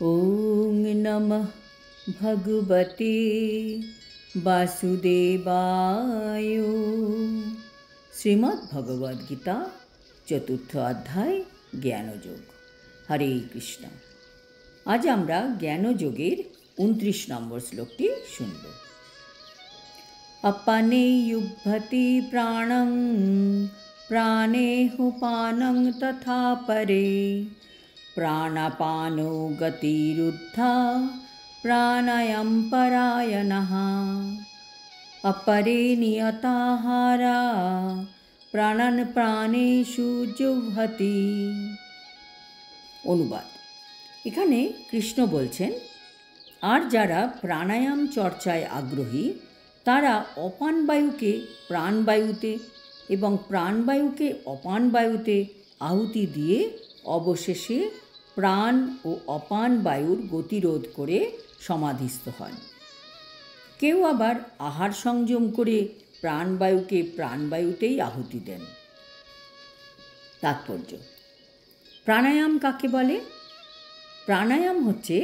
ওং নমঃ ভগবতে বাসুদেবায়। শ্রীমদ্ ভগবদ গীতা চতুর্থ অধ্যায় জ্ঞানযোগ। হরে কৃষ্ণ। আজ আমরা জ্ঞানযোগের 29 নম্বর শ্লোকটি শুনব। अपने युभति प्राणं प्राणेहुपानं तथा परे प्राणापानो गतिरुद्धा प्राणायाम परायणः अपरे नियताहारा प्राणान् प्राणेषु जुह्वति। অনুবাদ। এখানে কৃষ্ণ বলছেন, আর যারা প্রাণায়াম চর্চায় আগ্রহী তারা অপান বায়ুকে প্রাণবায়ুতে এবং প্রাণবায়ুকে অপান বায়ুতে আহুতি দিয়ে অবশেষে প্রাণ ও অপান বায়ুর গতিরোধ করে সমাধিস্থ হন। কেউ আবার আহার সংযম করে প্রাণবায়ুকে প্রাণবায়ুতেই আহুতি দেন। তাৎপর্য: প্রাণায়াম কাকে বলে? প্রাণায়াম হচ্ছে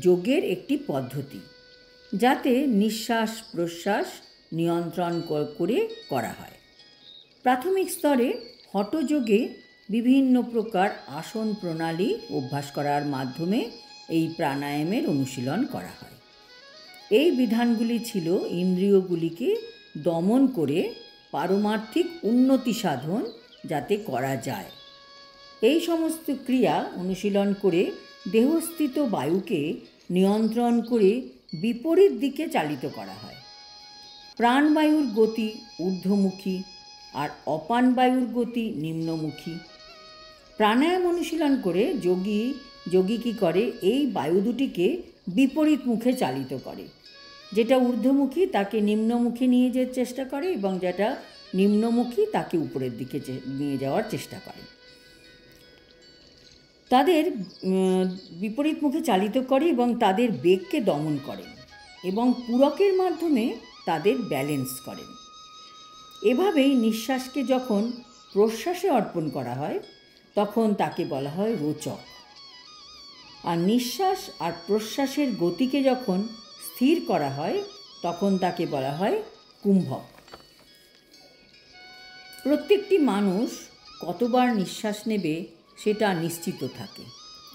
যোগের একটি পদ্ধতি যাতে নিঃশ্বাস প্রশ্বাস নিয়ন্ত্রণ করে করা হয়। প্রাথমিক স্তরে হঠযোগে বিভিন্ন প্রকার আসন প্রণালী অভ্যাস করার মাধ্যমে এই প্রাণায়ামের অনুশীলন করা হয়। এই বিধানগুলি ছিল ইন্দ্রিয়গুলিকে দমন করে পারমার্থিক উন্নতি সাধন যাতে করা যায়। এই সমস্ত ক্রিয়া অনুশীলন করে দেহস্থিত বায়ুকে নিয়ন্ত্রণ করে বিপরীত দিকে চালিত করা হয়। প্রাণবায়ুর গতি ঊর্ধ্বমুখী আর অপান বায়ুর গতি নিম্নমুখী। প্রাণায়াম অনুশীলন করে যোগী কী করে? এই বায়ু দুটিকে বিপরীত মুখে চালিত করে। যেটা ঊর্ধ্বমুখী তাকে নিম্নমুখী নিয়ে যাওয়ার চেষ্টা করে এবং যেটা নিম্নমুখী তাকে উপরের দিকে নিয়ে যাওয়ার চেষ্টা করে। তাদের বিপরীত মুখে চালিত করে এবং তাদের বেগকে দমন করেন এবং পূরকের মাধ্যমে তাদের ব্যালেন্স করেন। এভাবেই নিঃশ্বাসকে যখন প্রশ্বাসে অর্পণ করা হয় তখন তাকে বলা হয় রোচক, আর নিঃশ্বাস আর প্রশ্বাসের গতিকে যখন স্থির করা হয় তখন তাকে বলা হয় কুম্ভক। প্রত্যেকটি মানুষ কতবার নিঃশ্বাস নেবে সেটা নিশ্চিত থাকে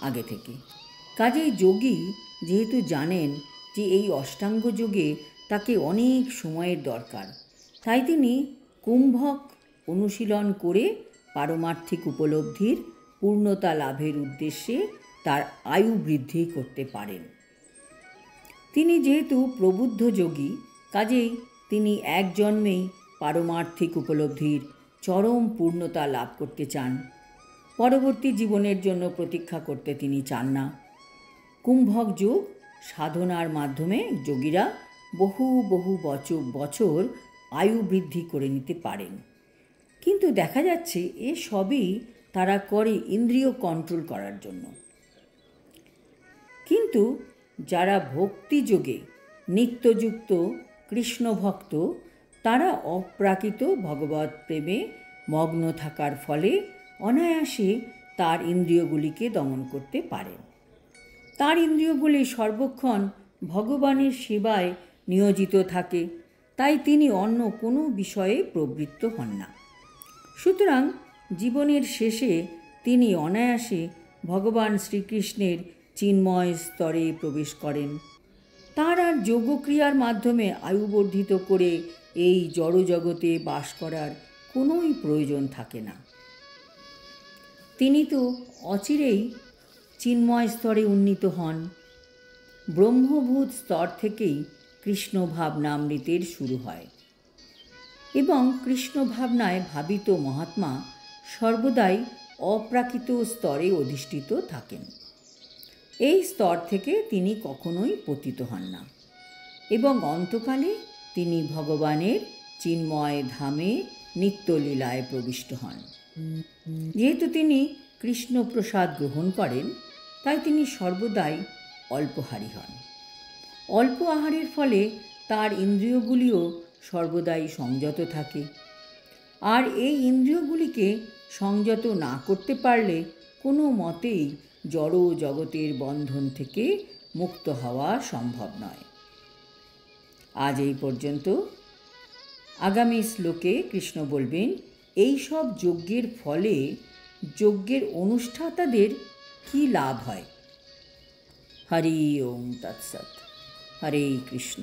আগে থেকে। কাজেই যোগী যেহেতু জানেন যে এই অষ্টাঙ্গ যোগে তাকে অনেক সময়ের দরকার, তাই তিনি কুম্ভক অনুশীলন করে পারমার্থিক উপলব্ধির পূর্ণতা লাভের উদ্দেশ্যে তার আয়ু বৃদ্ধি করতে পারেন। তিনি যেহেতু প্রবুদ্ধ যোগী, কাজেই তিনি এক জন্মেই পারমার্থিক উপলব্ধির চরম পূর্ণতা লাভ করতে চান। পরবর্তী জীবনের জন্য প্রতীক্ষা করতে তিনি চান না। কুম্ভক যোগ সাধনার মাধ্যমে যোগীরা বহু বছর আয়ু বৃদ্ধি করে নিতে পারেন। কিন্তু দেখা যাচ্ছে এ সবই তারা করে ইন্দ্রিয় কন্ট্রোল করার জন্য। কিন্তু যারা ভক্তি যোগে নিত্যযুক্ত কৃষ্ণ ভক্ত তারা অপ্রাকৃত ভগবৎ প্রেমে মগ্ন থাকার ফলে অনায়াসে তার ইন্দ্রিয়গুলিকে দমন করতে পারেন। তার ইন্দ্রিয়গুলি সর্বক্ষণ ভগবানের সেবায় নিয়োজিত থাকে, তাই তিনি অন্য কোনো বিষয়ে প্রবৃত্ত হন না। সুতরাং জীবনের শেষে তিনি অনায়াসে ভগবান শ্রীকৃষ্ণের চিন্ময় স্তরে প্রবেশ করেন। তার আর যোগক্রিয়ার মাধ্যমে আয়ুবর্ধিত করে এই জড়জগতে বাস করার কোনোই প্রয়োজন থাকে না। তিনি তো অচিরেই চিন্ময় স্তরে উন্নীত হন। ব্রহ্মভূত স্তর থেকেই কৃষ্ণ ভাবনামৃতের শুরু হয় এবং কৃষ্ণ ভাবনায় ভাবিত মহাত্মা সর্বদাই অপ্রাকৃত স্তরে অধিষ্ঠিত থাকেন। এই স্তর থেকে তিনি কখনোই পতিত হন না এবং অন্তকালে তিনি ভগবানের চিন্ময় ধামে নিত্যলীলায় প্রবিষ্ট হন। যেহেতু তিনি কৃষ্ণ প্রসাদ গ্রহণ করেন তাই তিনি সর্বদাই অল্পহারী হন। অল্প আহারের ফলে তার ইন্দ্রিয়গুলিও সর্বদাই সংযত থাকে, আর এই ইন্দ্রিয়গুলিকে সংযত না করতে পারলে কোনো মতেই জড় জগতের বন্ধন থেকে মুক্ত হওয়া সম্ভব নয়। আজ এই পর্যন্ত। আগামী শ্লোকে কৃষ্ণ বলবেন এই সব যজ্ঞের ফলে যজ্ঞের অনুষ্ঠাতাদের কী লাভ হয়। হরি ওম তৎসৎ। হরে কৃষ্ণ।